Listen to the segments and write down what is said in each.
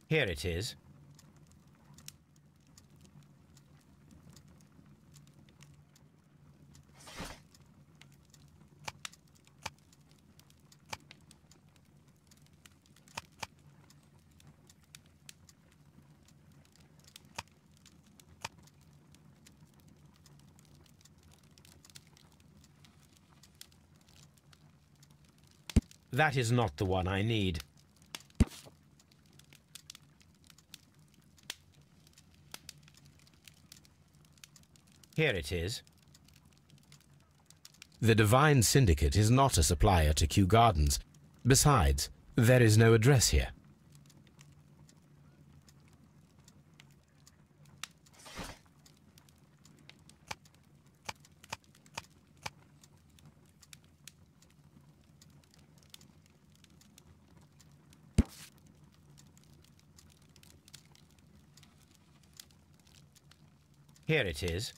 Here it is. That is not the one I need. Here it is. The Divine Syndicate is not a supplier to Kew Gardens. Besides, there is no address here. Here it is.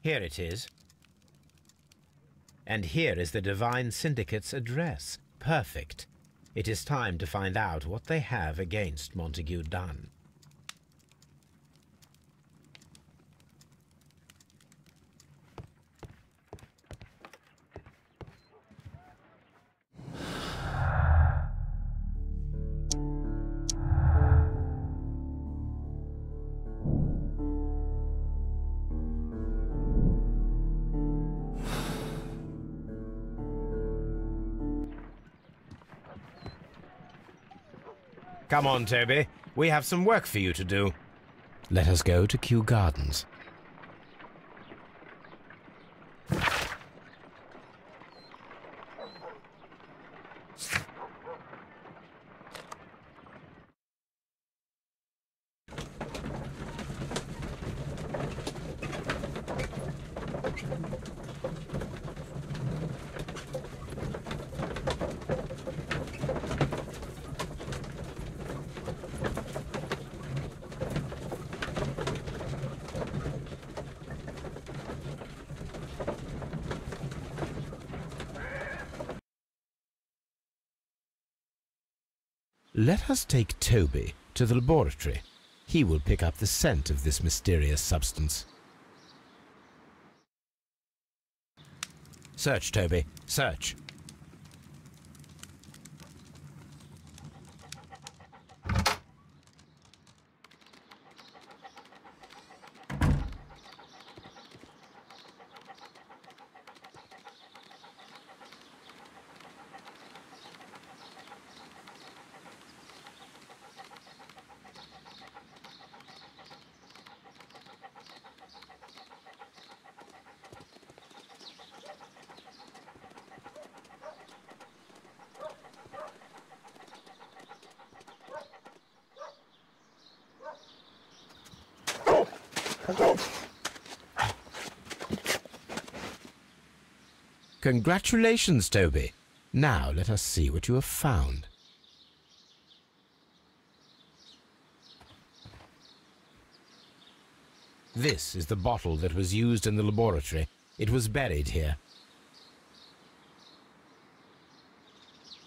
Here it is. And here is the Divine Syndicate's address. Perfect. It is time to find out what they have against Montague Dunn. Come on, Toby. We have some work for you to do. Let us go to Kew Gardens. Let us take Toby to the laboratory. He will pick up the scent of this mysterious substance. Search, Toby. Search. Congratulations, Toby. Now let us see what you have found. This is the bottle that was used in the laboratory. It was buried here.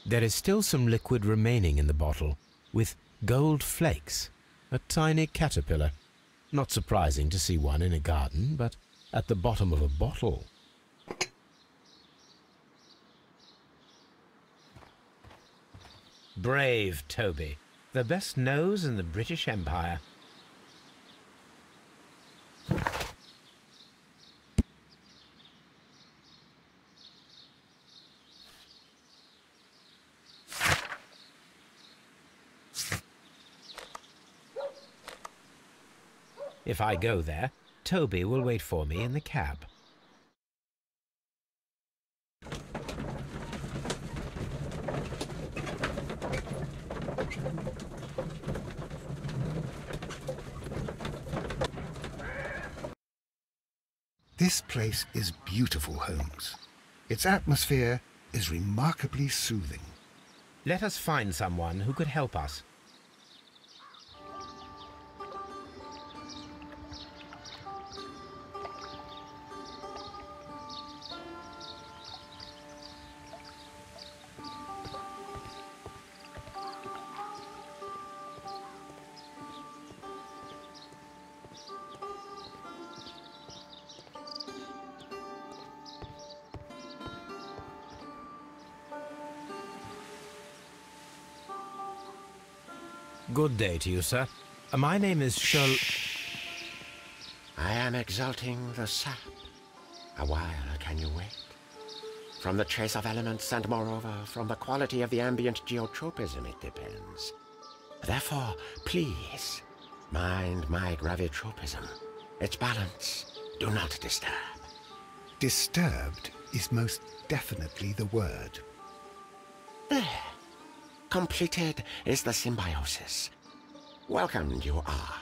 There is still some liquid remaining in the bottle, with gold flakes, a tiny caterpillar. Not surprising to see one in a garden, but at the bottom of a bottle. Brave Toby, the best nose in the British Empire. If I go there, Toby will wait for me in the cab. This place is beautiful, Holmes. Its atmosphere is remarkably soothing. Let us find someone who could help us. Good day to you, sir. My name is Sherlock... I am exalting the sap. A while can you wait? From the trace of elements and moreover from the quality of the ambient geotropism it depends. Therefore, please, mind my gravitropism. Its balance, do not disturb. Disturbed is most definitely the word. There. Completed is the symbiosis. Welcome you are.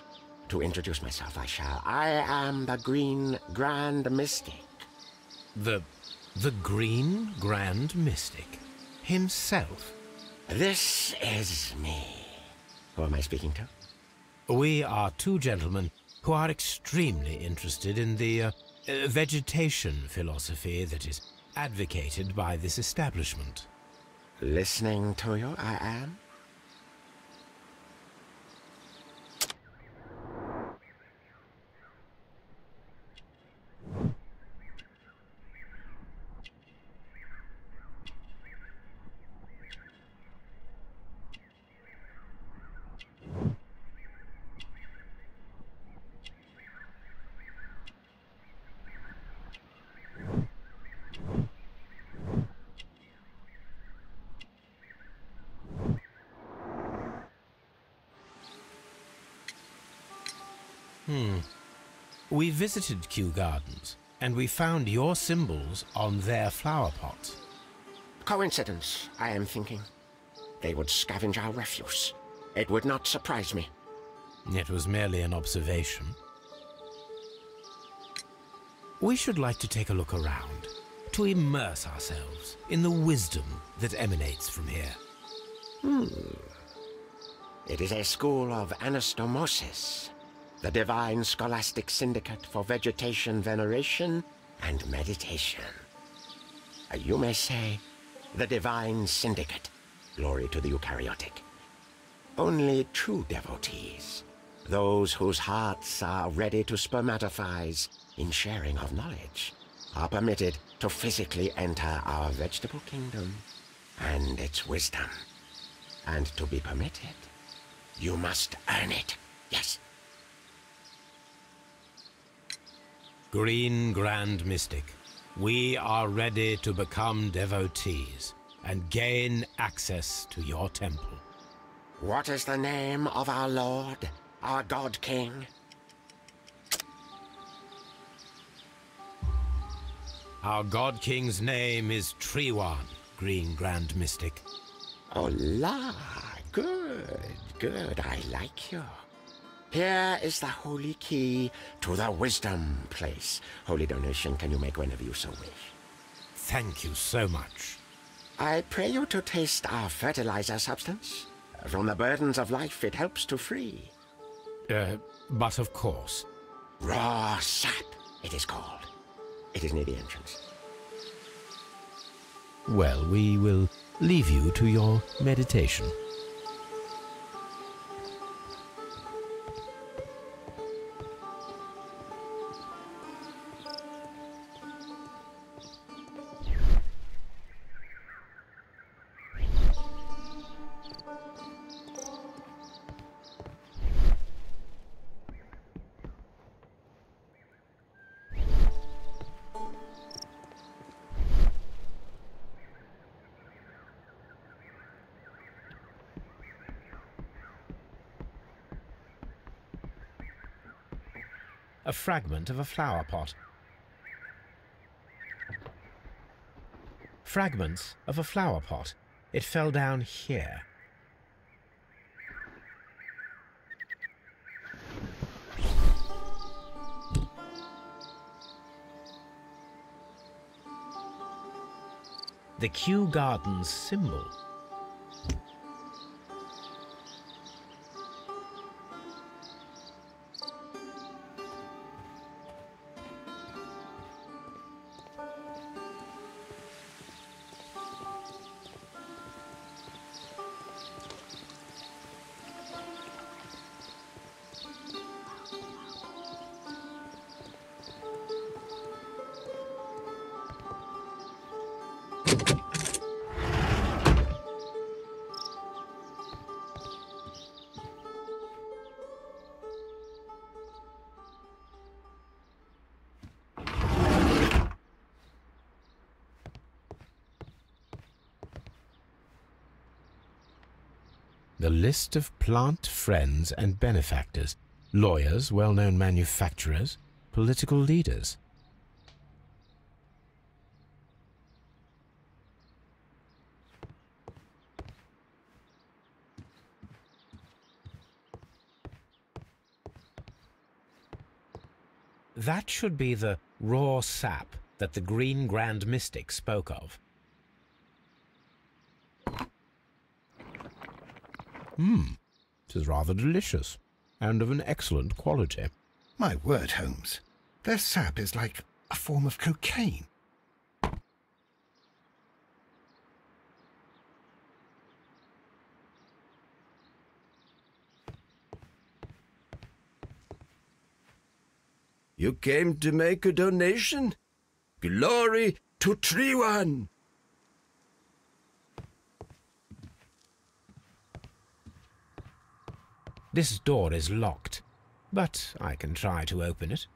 To introduce myself I shall. I am the Green Grand Mystic. The Green Grand Mystic? Himself? This is me. Who am I speaking to? We are two gentlemen who are extremely interested in the vegetation philosophy that is advocated by this establishment. Listening to you, I am. We visited Kew Gardens, and we found your symbols on their flower pots. Coincidence, I am thinking. They would scavenge our refuse. It would not surprise me. It was merely an observation. We should like to take a look around, to immerse ourselves in the wisdom that emanates from here. It is a school of anastomosis, the divine scholastic syndicate for vegetation veneration and meditation. You may say, the divine syndicate, glory to the eukaryotic. Only true devotees, those whose hearts are ready to spermatophize in sharing of knowledge, are permitted to physically enter our vegetable kingdom and its wisdom. And to be permitted, you must earn it, yes. Green Grand Mystic, we are ready to become devotees and gain access to your temple. What is the name of our Lord, our God King? Our God King's name is Treewan, Green Grand Mystic. Oh la, good, good, I like you. Here is the holy key to the wisdom place. Holy donation can you make whenever you so wish. Thank you so much. I pray you to taste our fertilizer substance. From the burdens of life it helps to free. But of course. Raw sap, it is called. It is near the entrance. Well, we will leave you to your meditation. a fragment of a flower pot. Fragments of a flower pot. It fell down here. The Kew Gardens symbol. The list of plant friends and benefactors, lawyers, well-known manufacturers, political leaders. That should be the raw sap that the Green Grand Mystic spoke of. It is rather delicious, and of an excellent quality. My word, Holmes. Their sap is like a form of cocaine. You came to make a donation? Glory to Triwan! This door is locked, but I can try to open it.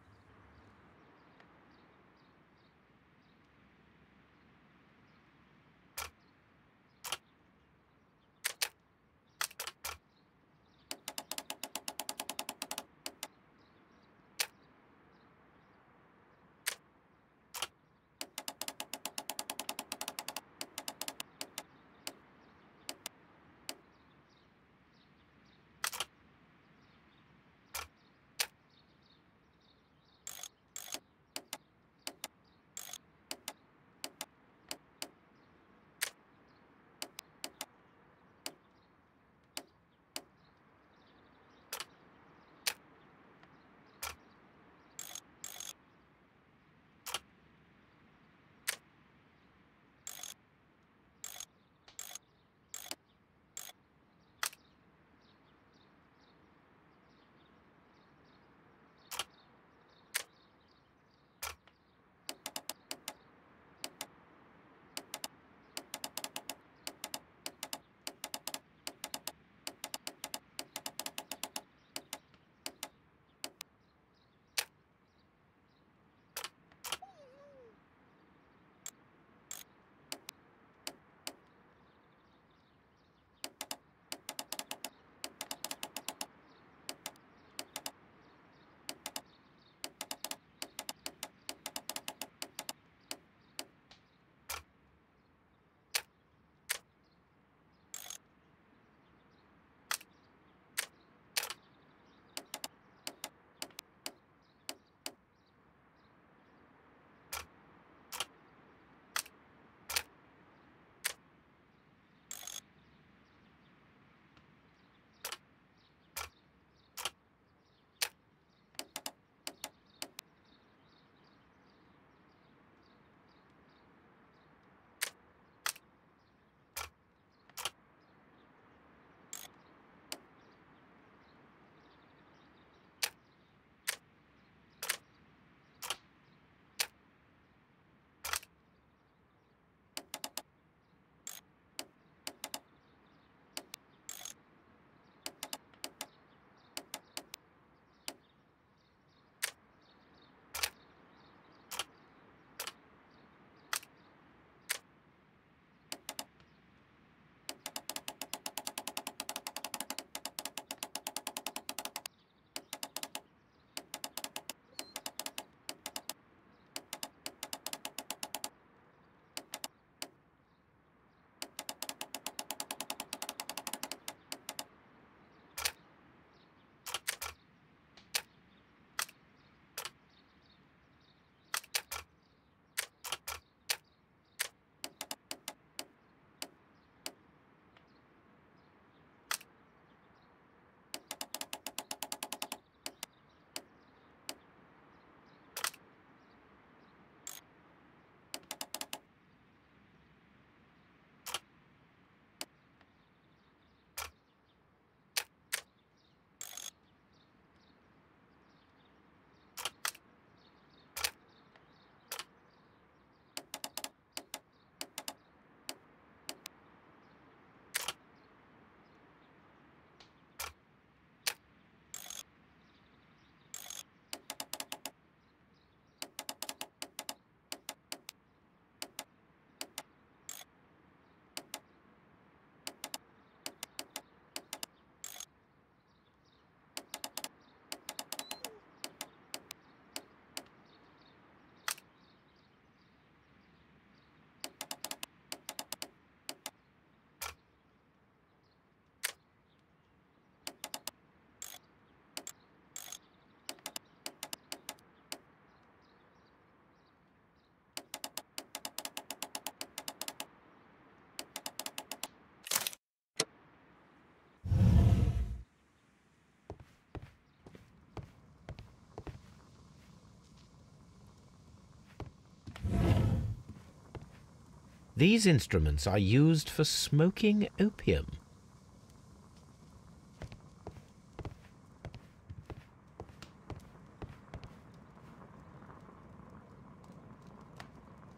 These instruments are used for smoking opium.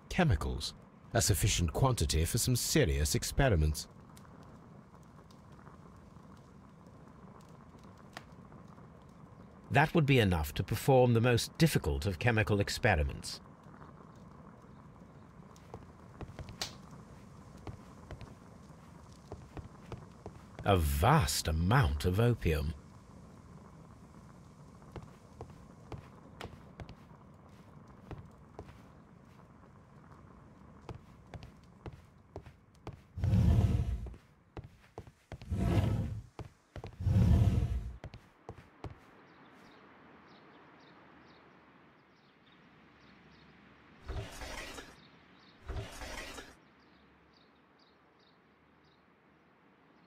Chemicals, a sufficient quantity for some serious experiments. That would be enough to perform the most difficult of chemical experiments. A vast amount of opium.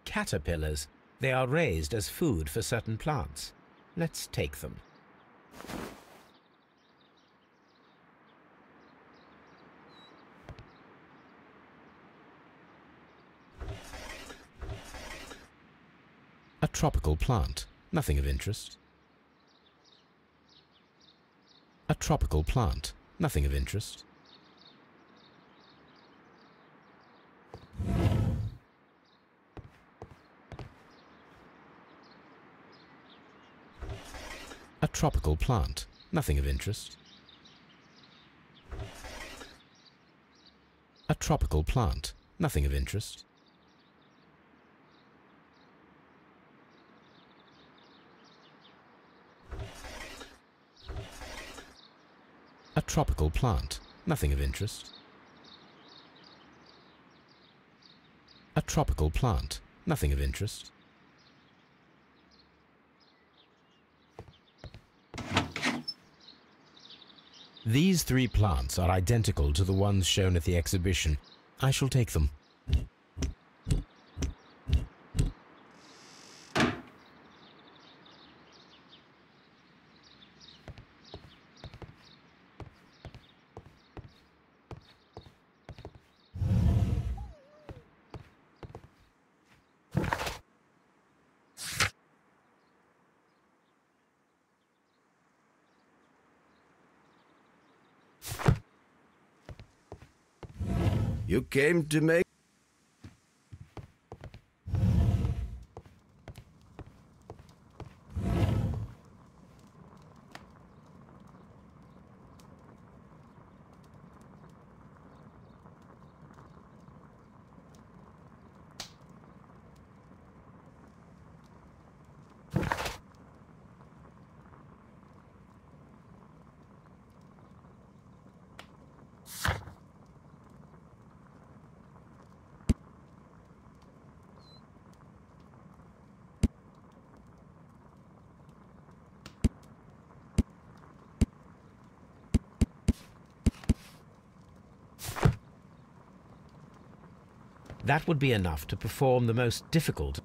Caterpillars. They are raised as food for certain plants. Let's take them. A tropical plant. Nothing of interest. A tropical plant. Nothing of interest. A tropical plant. Nothing of interest. A tropical plant. Nothing of interest. A tropical plant. Nothing of interest. A tropical plant. Nothing of interest. These three plants are identical to the ones shown at the exhibition. I shall take them. You came to make... That would be enough to perform the most difficult.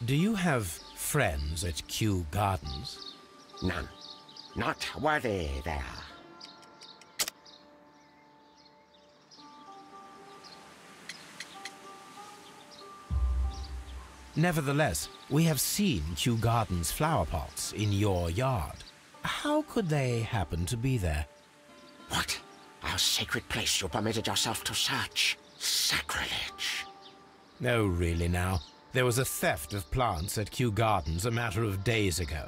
Do you have friends at Kew Gardens? None. Not worthy there. Nevertheless, we have seen Kew Gardens flower pots in your yard. How could they happen to be there? What? Our sacred place you permitted yourself to search? Sacrilege. No, really now. There was a theft of plants at Kew Gardens a matter of days ago,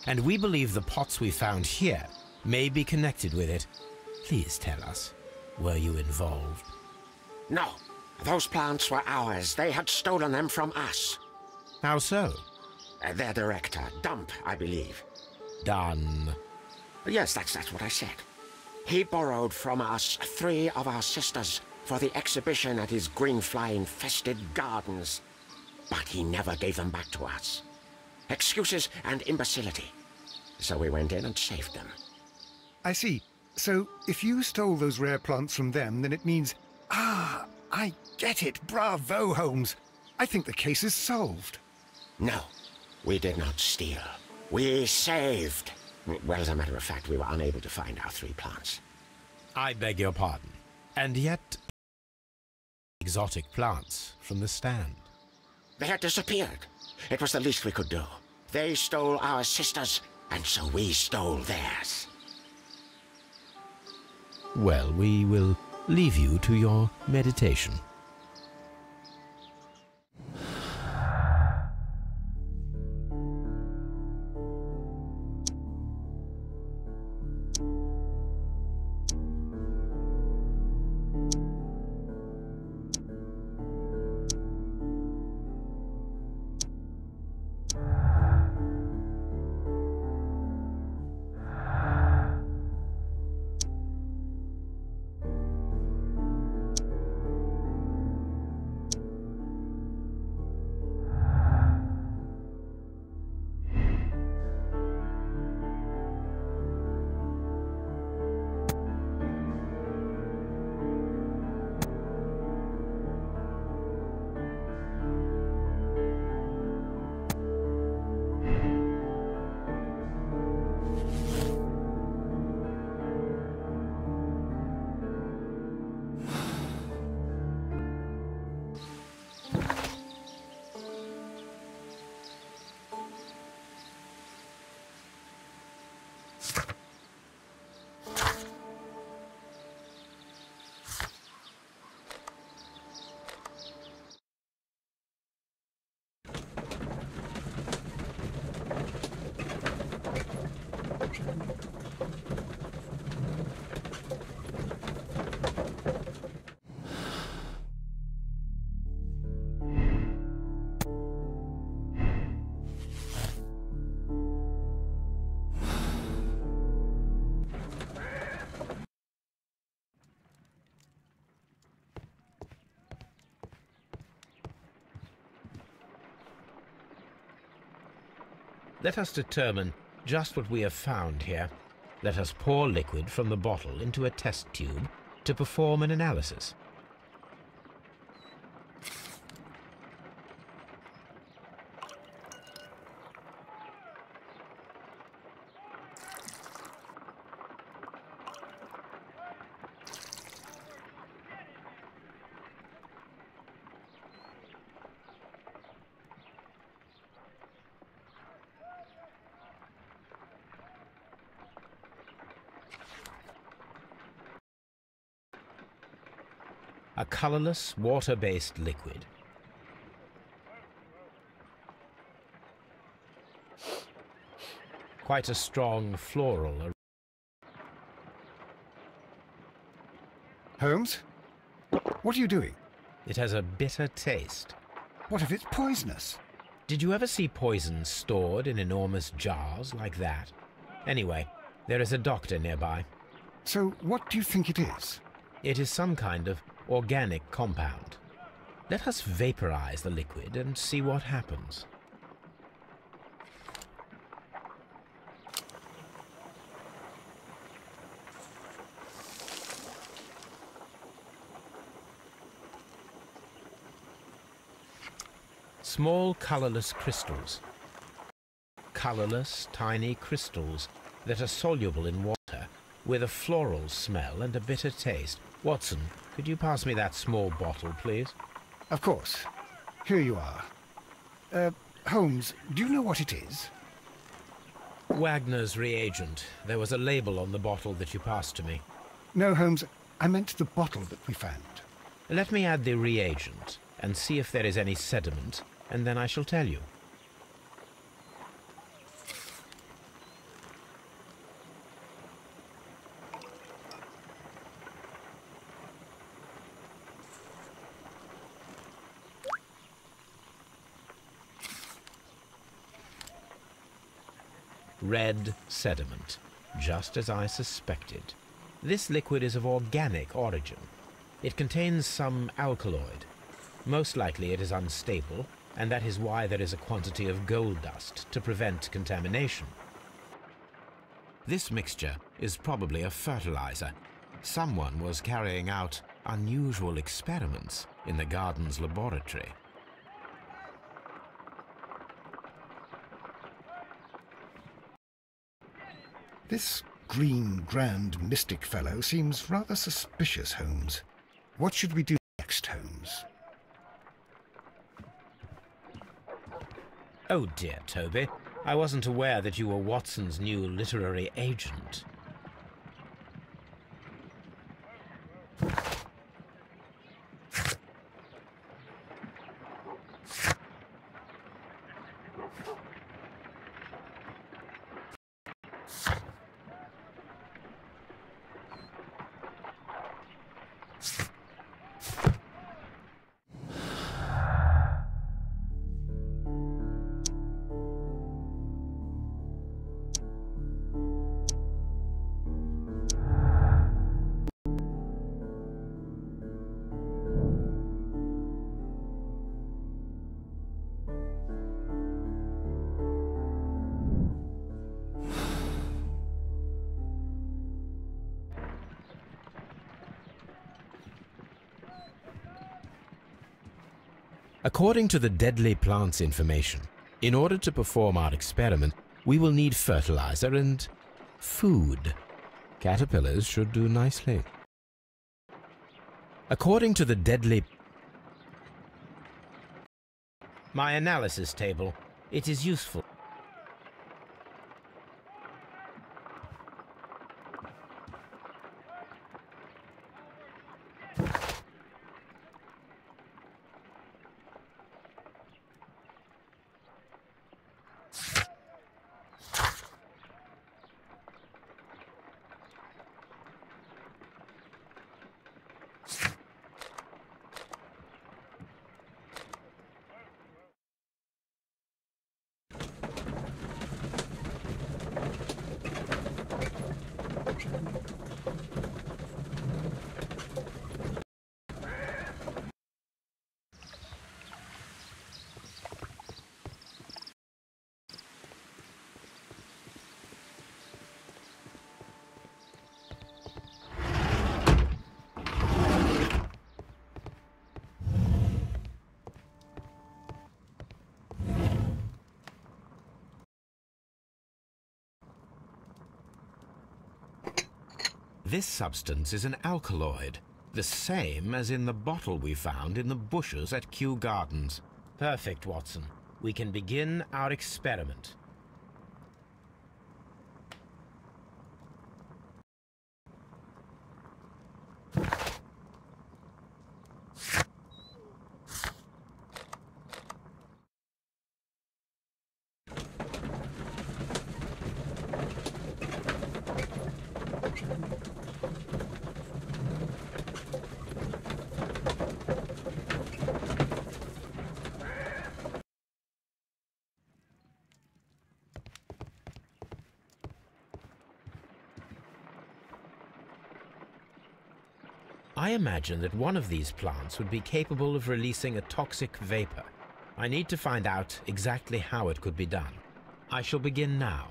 and we believe the pots we found here may be connected with it. Please tell us, were you involved? No. Those plants were ours. They had stolen them from us. How so? Their director, Dump, I believe. Done. Yes, that's what I said. He borrowed from us 3 of our sisters for the exhibition at his green-fly-infested gardens. But he never gave them back to us. Excuses and imbecility. so we went in and saved them. I see. So, if you stole those rare plants from them, then it means... Ah, I get it. Bravo, Holmes. I think the case is solved. No, we did not steal. We saved. Well, as a matter of fact, we were unable to find our 3 plants. I beg your pardon. And yet... exotic plants from the stand. They had disappeared. It was the least we could do. They stole our sisters, and so we stole theirs. Well, we will leave you to your meditation. Let us determine just what we have found here. Let us pour liquid from the bottle into a test tube to perform an analysis. A colorless, water-based liquid. Quite a strong floral aroma. Holmes? What are you doing? It has a bitter taste. What if it's poisonous? Did you ever see poison stored in enormous jars like that? Anyway, there is a doctor nearby. So what do you think it is? It is some kind of organic compound. Let us vaporize the liquid and see what happens. Small colorless crystals. Colorless, tiny crystals that are soluble in water, with a floral smell and a bitter taste. Watson, could you pass me that small bottle, please? Of course. Here you are. Holmes, do you know what it is? Wagner's reagent. There was a label on the bottle that you passed to me. No, Holmes, I meant the bottle that we found. Let me add the reagent and see if there is any sediment, and then I shall tell you. Red sediment, just as I suspected. This liquid is of organic origin. It contains some alkaloid. Most likely it is unstable, and that is why there is a quantity of gold dust to prevent contamination. This mixture is probably a fertilizer. Someone was carrying out unusual experiments in the garden's laboratory. This green grand mystic fellow seems rather suspicious, Holmes. What should we do next, Holmes? Oh dear, Toby. I wasn't aware that you were Watson's new literary agent. According to the deadly plants information, in order to perform our experiment, we will need fertilizer and food. Caterpillars should do nicely. According to the deadly... My analysis table. It is useful. This substance is an alkaloid, the same as in the bottle we found in the bushes at Kew Gardens. Perfect, Watson. We can begin our experiment. I imagine that one of these plants would be capable of releasing a toxic vapor. I need to find out exactly how it could be done. I shall begin now.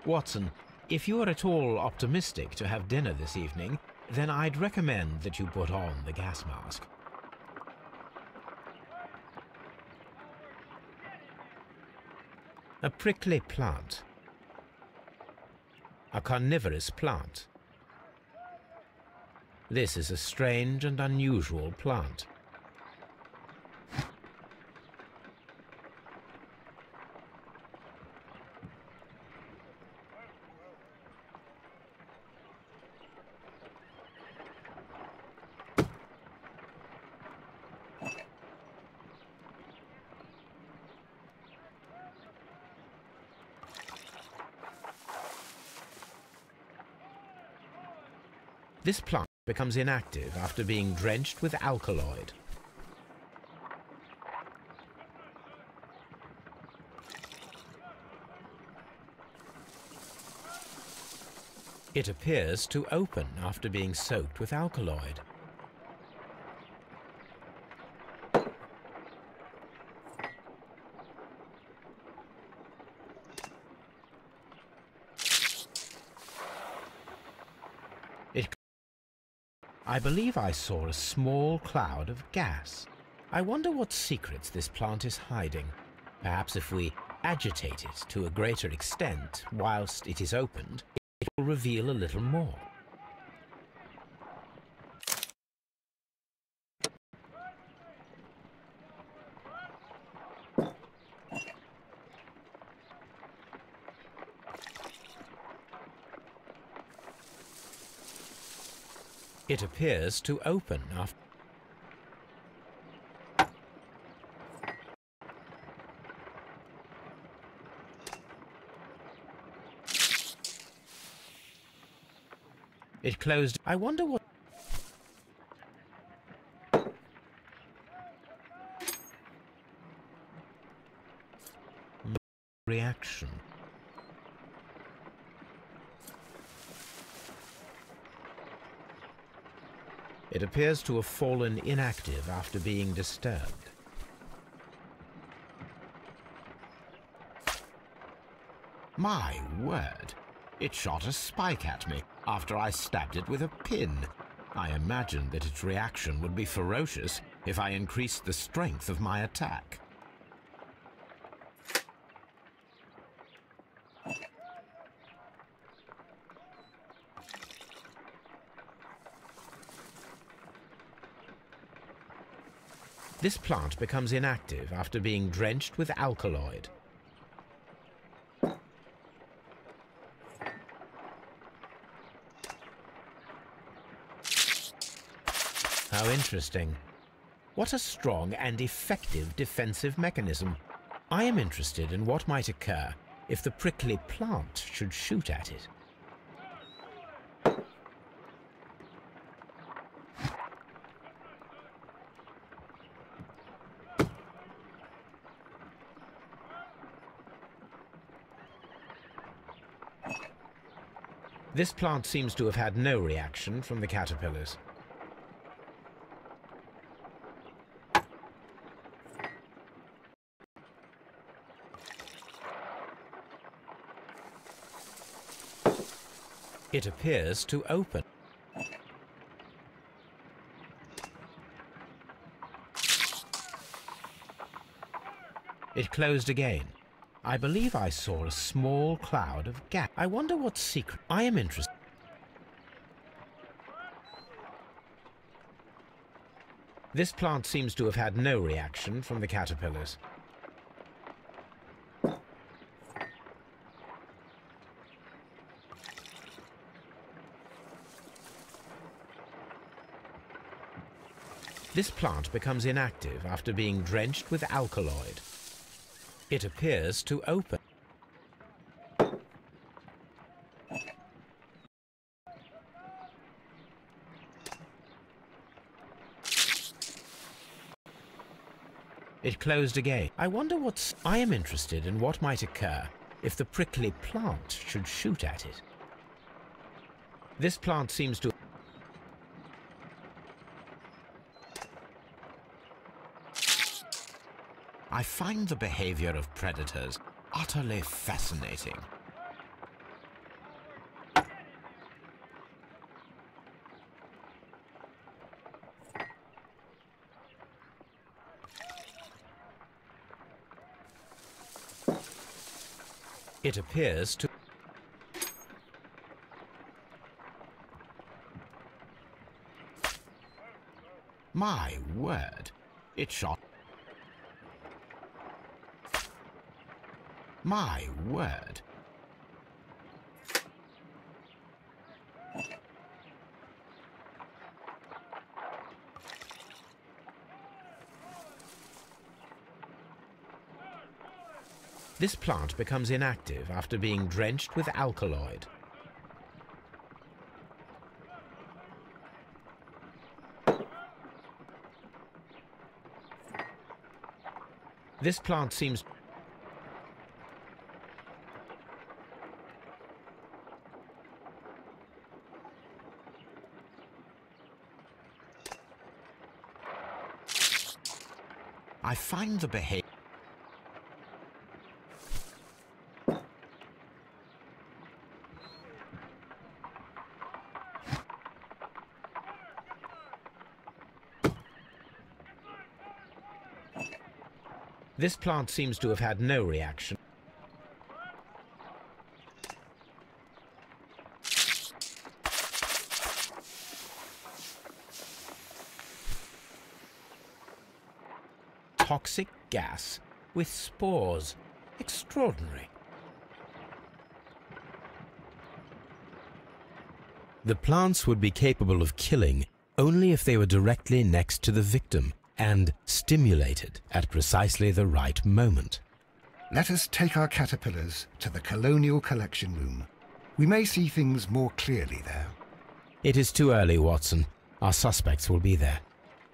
Watson, if you are at all optimistic to have dinner this evening, then I'd recommend that you put on the gas mask. A prickly plant. A carnivorous plant. This is a strange and unusual plant. This plant becomes inactive after being drenched with alkaloid. It appears to open after being soaked with alkaloid. I believe I saw a small cloud of gas. I wonder what secrets this plant is hiding. Perhaps if we agitate it to a greater extent whilst it is opened, it will reveal a little more. It appears to open after. It closed. I wonder what. Reaction. It appears to have fallen inactive after being disturbed. My word! It shot a spike at me after I stabbed it with a pin. I imagined that its reaction would be ferocious if I increased the strength of my attack. This plant becomes inactive after being drenched with alkaloid. How interesting. What a strong and effective defensive mechanism. I am interested in what might occur if the prickly plant should shoot at it. This plant seems to have had no reaction from the caterpillars. It appears to open. It closed again. I believe I saw a small cloud of gas. I wonder what secret. I am interested. This plant seems to have had no reaction from the caterpillars. This plant becomes inactive after being drenched with alkaloid. It appears to open. It closed again. I wonder what's. I am interested in what might occur if the prickly plant should shoot at it. This plant seems to. I find the behavior of predators utterly fascinating. It appears to. My word! It shot. My word! This plant becomes inactive after being drenched with alkaloid. This plant seems. I find the behavior. This plant seems to have had no reaction. Toxic gas with spores. Extraordinary. The plants would be capable of killing only if they were directly next to the victim and stimulated at precisely the right moment. Let us take our caterpillars to the Colonial Collection Room. We may see things more clearly there. It is too early, Watson. Our suspects will be there.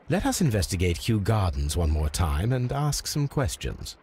Let us investigate Kew Gardens one more time and ask some questions.